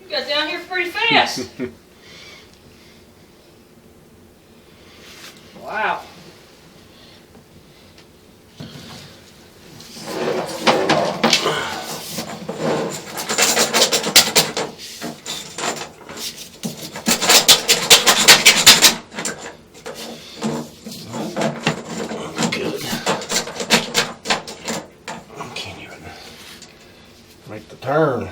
You got down here pretty fast. Wow. Good. I can't even make the turn.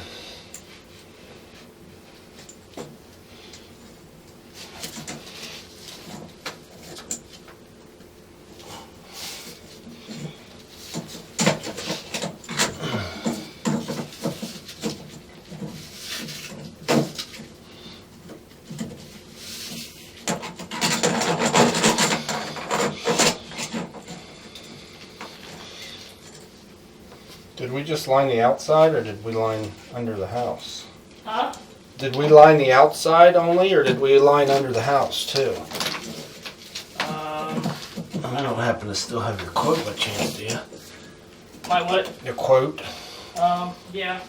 Did we just line the outside or did we line under the house? Huh? Did we line the outside only or did we line under the house too? I don't happen to still have your quote by chance, do you? My what? Your quote? Yeah.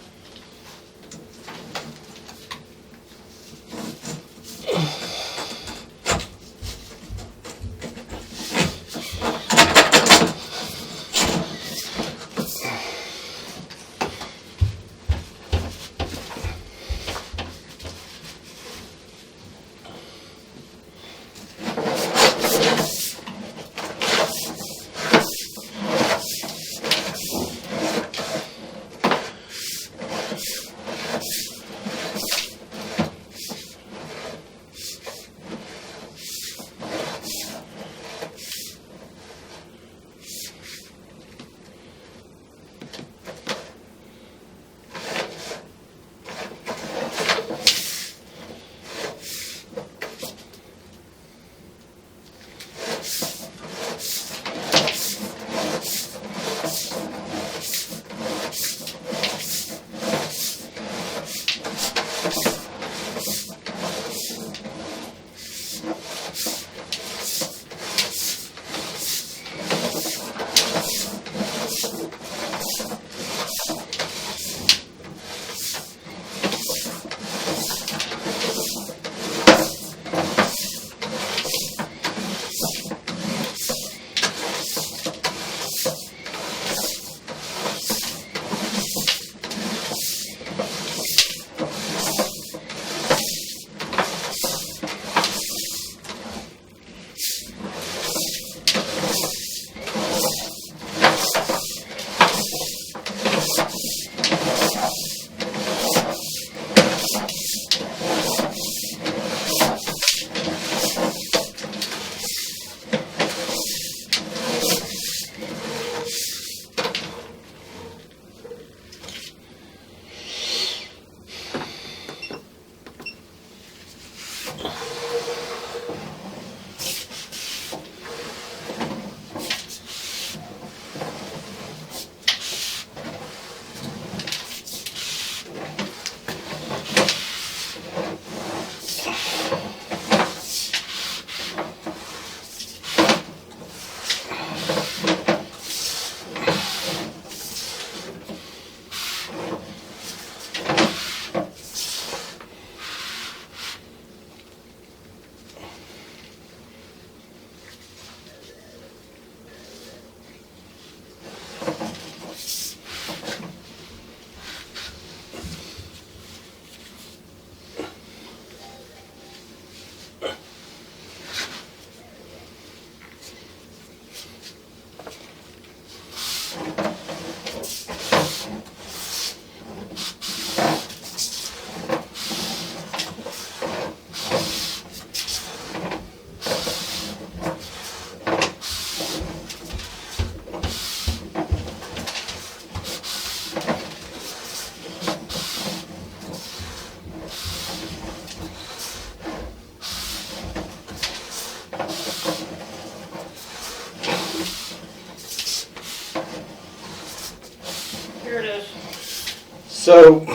So,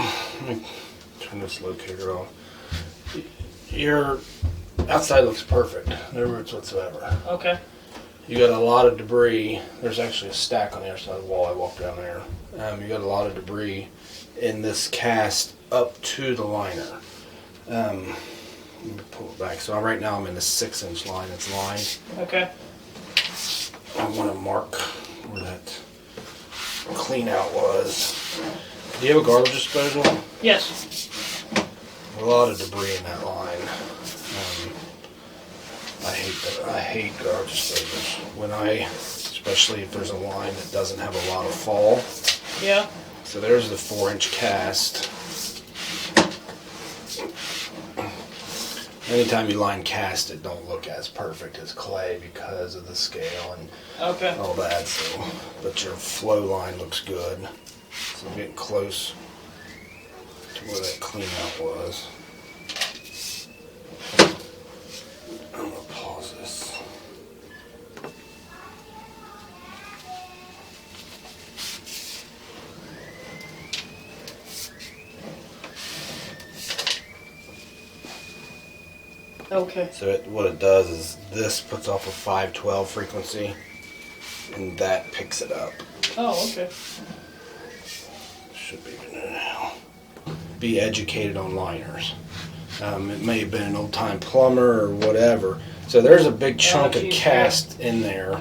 let me turn this locator on. Your outside looks perfect. No roots whatsoever. Okay. You got a lot of debris. There's actually a stack on the other side of the wall. I walked down there. You got a lot of debris in this cast up to the liner. Let me pull it back. So right now I'm in a 6-inch line. It's lined. Okay. I want to mark where that clean out was. Do you have a garbage disposal? Yes. A lot of debris in that line. I hate garbage disposals. Especially if there's a line that doesn't have a lot of fall. Yeah. So there's the 4-inch cast. Anytime you line cast, it don't look as perfect as clay because of the scale and all that. So, but your flow line looks good. So I'm getting close to where that clean out was. I'm gonna pause this. Okay. So what it does is this puts off a 512 frequency, and that picks it up. Oh, okay. Should be in there now. Be educated on liners. It may have been an old-time plumber or whatever. So there's a big chunk of cast in there,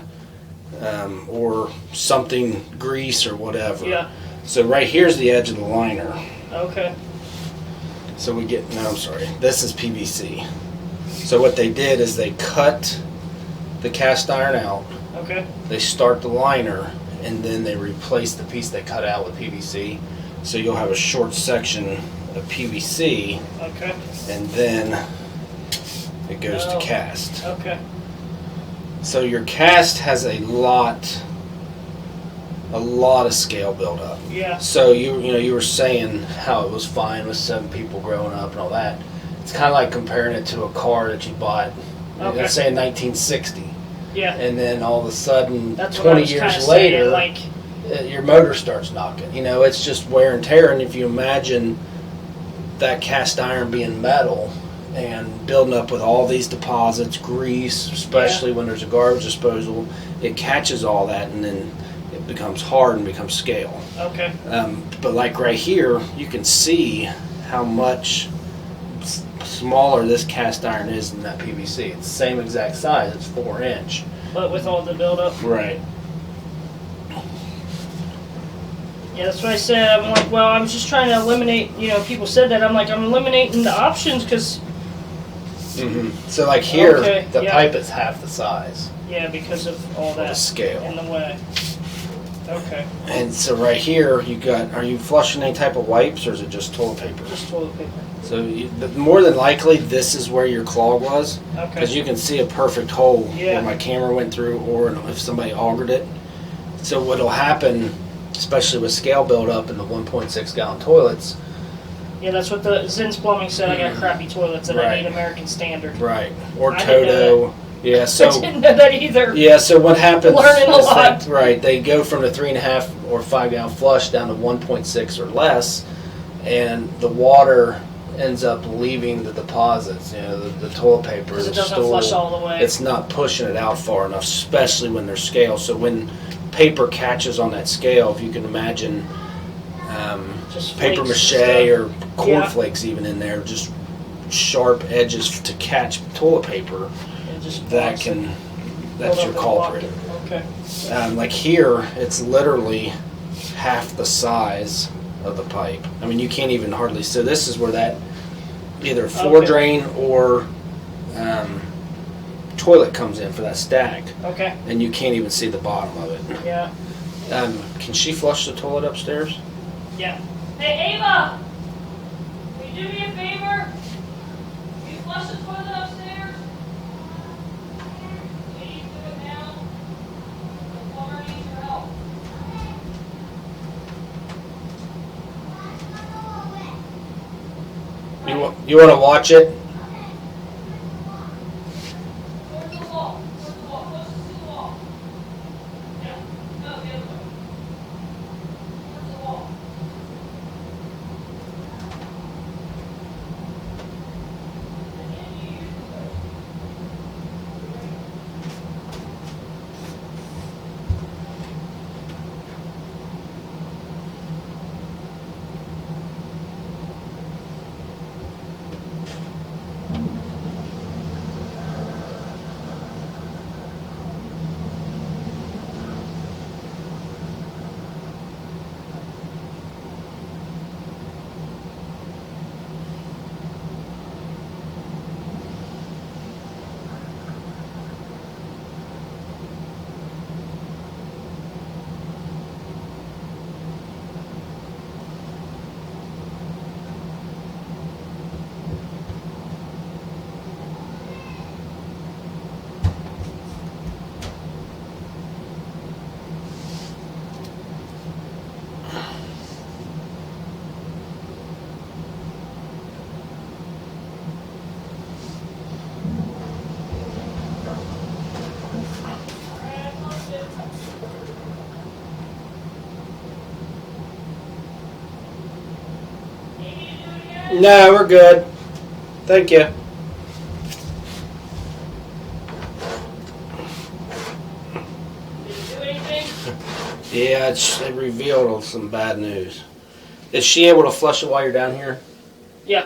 or something, grease or whatever. Yeah. So right here's the edge of the liner. Okay. So I'm sorry. This is PVC. So what they did is they cut the cast iron out. Okay. They start the liner, and then they replace the piece they cut out with PVC. So you'll have a short section of PVC, Okay. and then it goes to cast. Okay. So your cast has a lot of scale buildup. Yeah. So you were saying how it was fine with 7 people growing up and all that. It's kind of like comparing it to a car that you bought, let's say in 1960. Yeah. And then all of a sudden, That's 20 years later, saying, your motor starts knocking. It's just wear and tear. And if you imagine that cast iron being metal and building up with all these deposits, grease, especially when there's a garbage disposal, it catches all that and then it becomes hard and becomes scale. Okay. But like right here, you can see how much smaller this cast iron is than that PVC. It's the same exact size. It's 4-inch. But with all the buildup. Right. Yeah, that's what I said. I'm like, well, I was just trying to eliminate. People said that. I'm like, I'm eliminating the options because. So like here, the yeah. pipe is half the size. Yeah, because of all that the scale in the way. Okay. And so right here, are you flushing any type of wipes, or is it just toilet paper? Just toilet paper. So more than likely, this is where your clog was. Okay. Because you can see a perfect hole Yeah. where my camera went through, or if somebody augered it. So what'll happen, especially with scale buildup in the 1.6 gallon toilets. Yeah, that's what the Zinn's Plumbing said. I got crappy toilets and I need American Standard. Right. Or I didn't know Toto. Yeah, so I didn't know that either. Yeah, so what happens Learning a is lot. they go from the 3.5 or 5 gallon flush down to 1.6 or less, and the water ends up leaving the deposits, the toilet paper, Because the it doesn't stool. flush all the way. It's not pushing it out far enough, especially when there's scale. So when paper catches on that scale, if you can imagine Just paper flakes mache and or stuff. cornflakes even in there, just sharp edges to catch toilet paper, It just that's build your up and culprit. block it. Okay. Like here, it's literally half the size of the pipe. I mean, you can't even hardly. So this is where that either floor drain or toilet comes in for that stack, Okay. and you can't even see the bottom of it. Yeah. Can she flush the toilet upstairs? Yeah. Hey, Ava! Will you do me a favor? Will you flush the toilet upstairs? Please do it now. The plumber needs your help. You want to watch it? Towards the wall. Towards the wall. Closest to the wall. Yeah. No, the other way. Towards the wall. No, we're good. Thank you. Did it do anything? Yeah, it revealed some bad news. Is she able to flush it while you're down here? Yeah.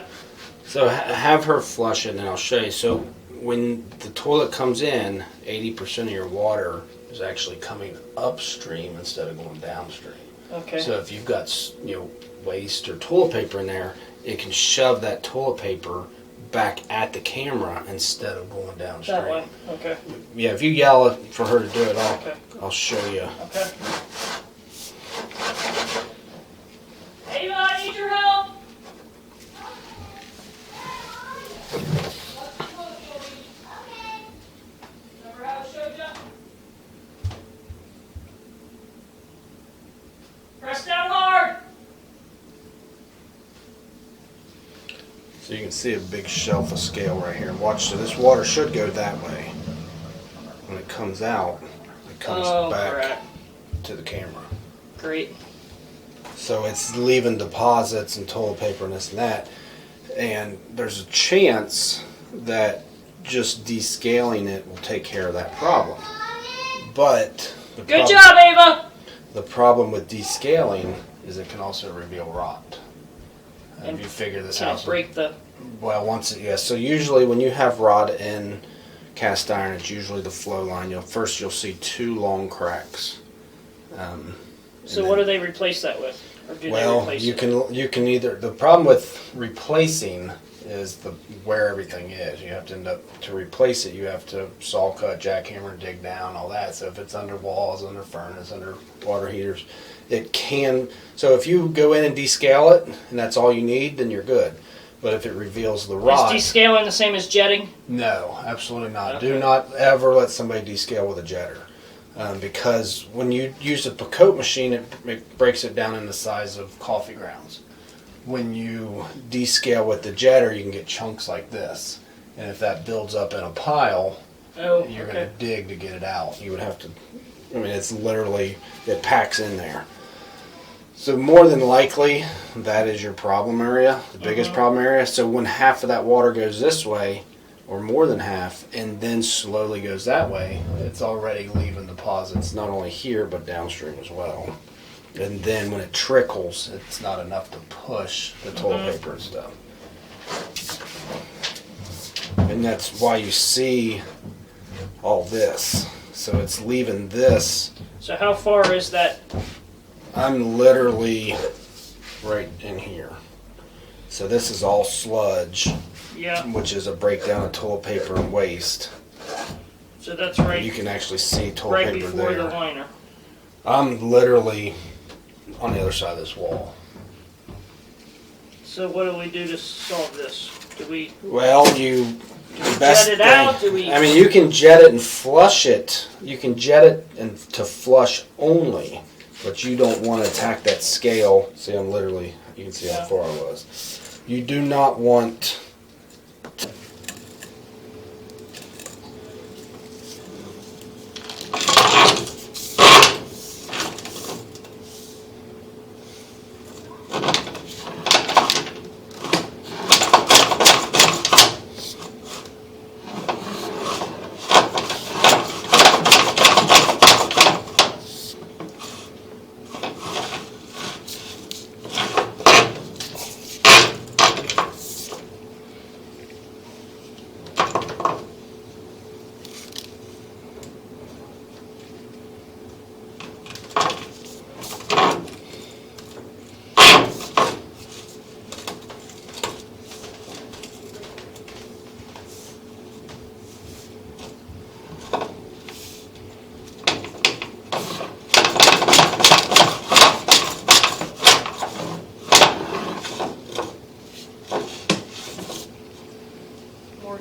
So have her flush it, and I'll show you. So when the toilet comes in, 80% of your water is actually coming upstream instead of going downstream. Okay. So if you've got waste or toilet paper in there, it can shove that toilet paper back at the camera instead of going downstream. That way. Okay. Yeah, if you yell for her to do it, Okay. I'll show you. Okay. Ava, I need your help. Remember how I showed you? Press down hard. So you can see a big shelf of scale right here. Watch, so this water should go that way. When it comes out, it comes back crap. to the camera. Great. So it's leaving deposits and toilet paper and this and that. And there's a chance that just descaling it will take care of that problem. But Good job, Ava. The problem with descaling is it can also reveal rot. And if you figure this Can out, it break the... well, so usually when you have rod in cast iron, it's usually the flow line. You'll see 2 long cracks. So what do they replace that with? Or do they replace you it? you can either, the problem with replacing is where everything is. You have to end up to replace it. You have to saw cut, jackhammer, dig down, all that. So if it's under walls, under furnace, under water heaters, it can. So if you go in and descale it, and that's all you need, then you're good. But if it reveals the rot, Is descaling the same as jetting? no, absolutely not. Okay. Do not ever let somebody descale with a jetter. Because when you use a coat machine, it breaks it down in the size of coffee grounds. When you descale with the jetter, you can get chunks like this. And if that builds up in a pile, you're going to dig to get it out. You would have to, it's literally, it packs in there. So more than likely, that is your problem area, the biggest problem area. So when half of that water goes this way, or more than half, and then slowly goes that way, it's already leaving deposits not only here but downstream as well. And then when it trickles, it's not enough to push the toilet paper and stuff. And that's why you see all this. So it's leaving this. So how far is that? I'm literally right in here. So this is all sludge. Yeah. Which is a breakdown of toilet paper and waste. So that's right. You can actually see toilet right paper before there. the liner. I'm literally on the other side of this wall. So what do we do to solve this? Do we? Well, jet it out? Do we? You can jet it and flush it. You can jet it and to flush only, but you don't want to attack that scale. See, I'm literally. You can see how far I was. You do not want.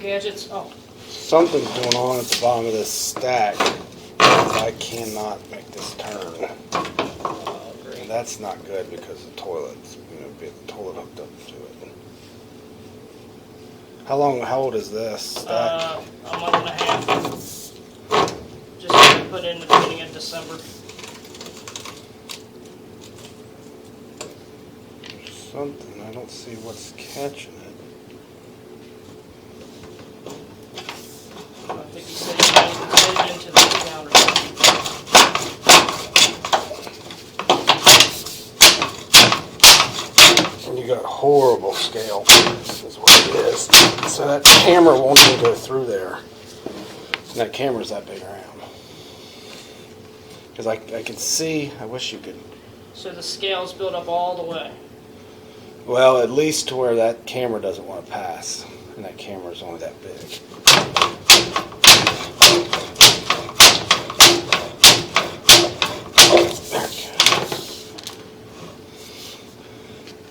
Gadgets. Oh. Something's going on at the bottom of this stack. I cannot make this turn. And that's not good because the toilet's be the toilet hooked up to it. How old is this stack? A month and a half. Just put in the beginning of December. something. I don't see what's catching it. I think he said he put it into the ground or something. And you got horrible scale, is what it is. So that camera won't even go through there. And that camera's that big around. Because I can see, I wish you could. So the scales build up all the way. Well, at least to where that camera doesn't want to pass. And that camera's only that big. There it goes.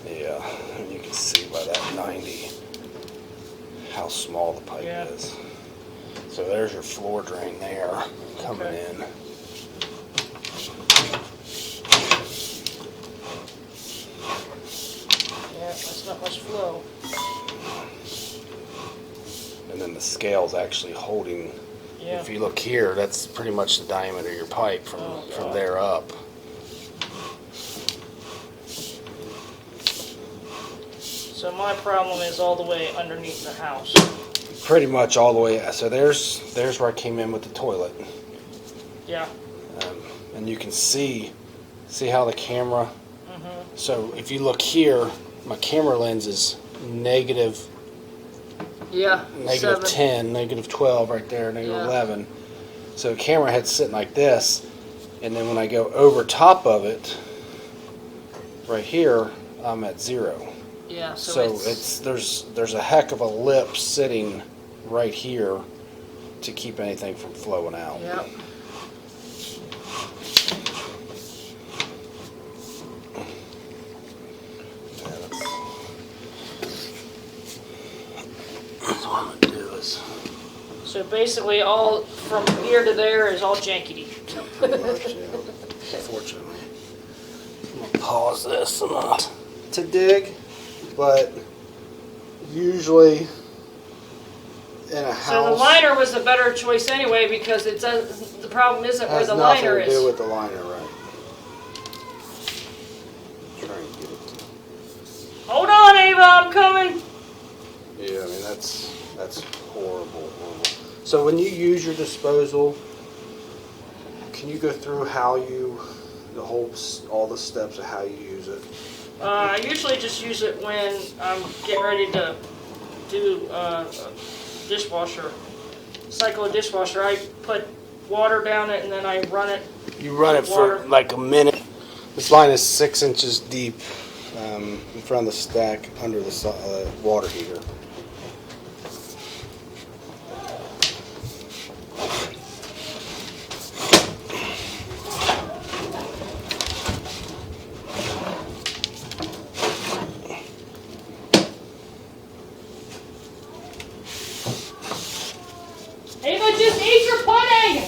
Yeah, and you can see by that 90 how small the pipe is. So there's your floor drain there coming in. Yeah, that's not much flow. And then the scale's actually holding. Yeah. If you look here, that's pretty much the diameter of your pipe from there up. So my problem is all the way underneath the house. Pretty much all the way. So there's where I came in with the toilet. Yeah. And you can see how the camera. So if you look here, my camera lens is negative. Yeah. Negative 10, negative 12 right there, negative 11. So the camera head's sitting like this, and then when I go over top of it, right here, I'm at 0. Yeah. So there's a heck of a lip sitting right here to keep anything from flowing out. Yeah. That's what I'm gonna do is. So basically, all from here to there is all jankety. Unfortunately, I'm gonna pause this to dig, but usually in a house. So the liner was the better choice anyway because it does. The problem isn't where the liner has nothing to do is. with the liner, right? Try and get it to. Hold on, Ava, I'm coming. Yeah, I mean that's horrible. So when you use your disposal, can you go through how all the steps of how you use it? I usually just use it when I'm getting ready to do a dishwasher, cycle a dishwasher. I put water down it and then I run it. You run it for like a minute. This line is 6 inches deep in front of the stack under the water heater. Ava, just eat your pudding!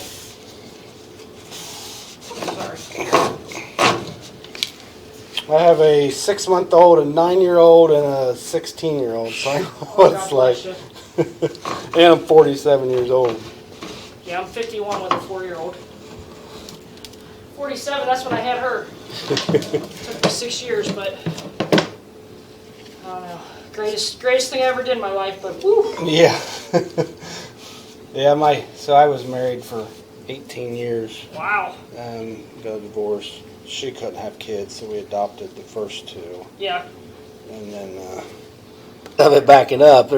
Sorry. I have a 6-month-old, a 9-year-old, and a 16-year-old. So I know what it's like. And I'm 47 years old. Yeah, I'm 51 with a 4-year-old. 47, that's when I had her. Took me 6 years, but I don't know. Greatest thing I ever did in my life, but woo! Yeah. Yeah, so I was married for 18 years. Wow. Got a divorce. She couldn't have kids, so we adopted the first 2. Yeah. And then, of it backing up,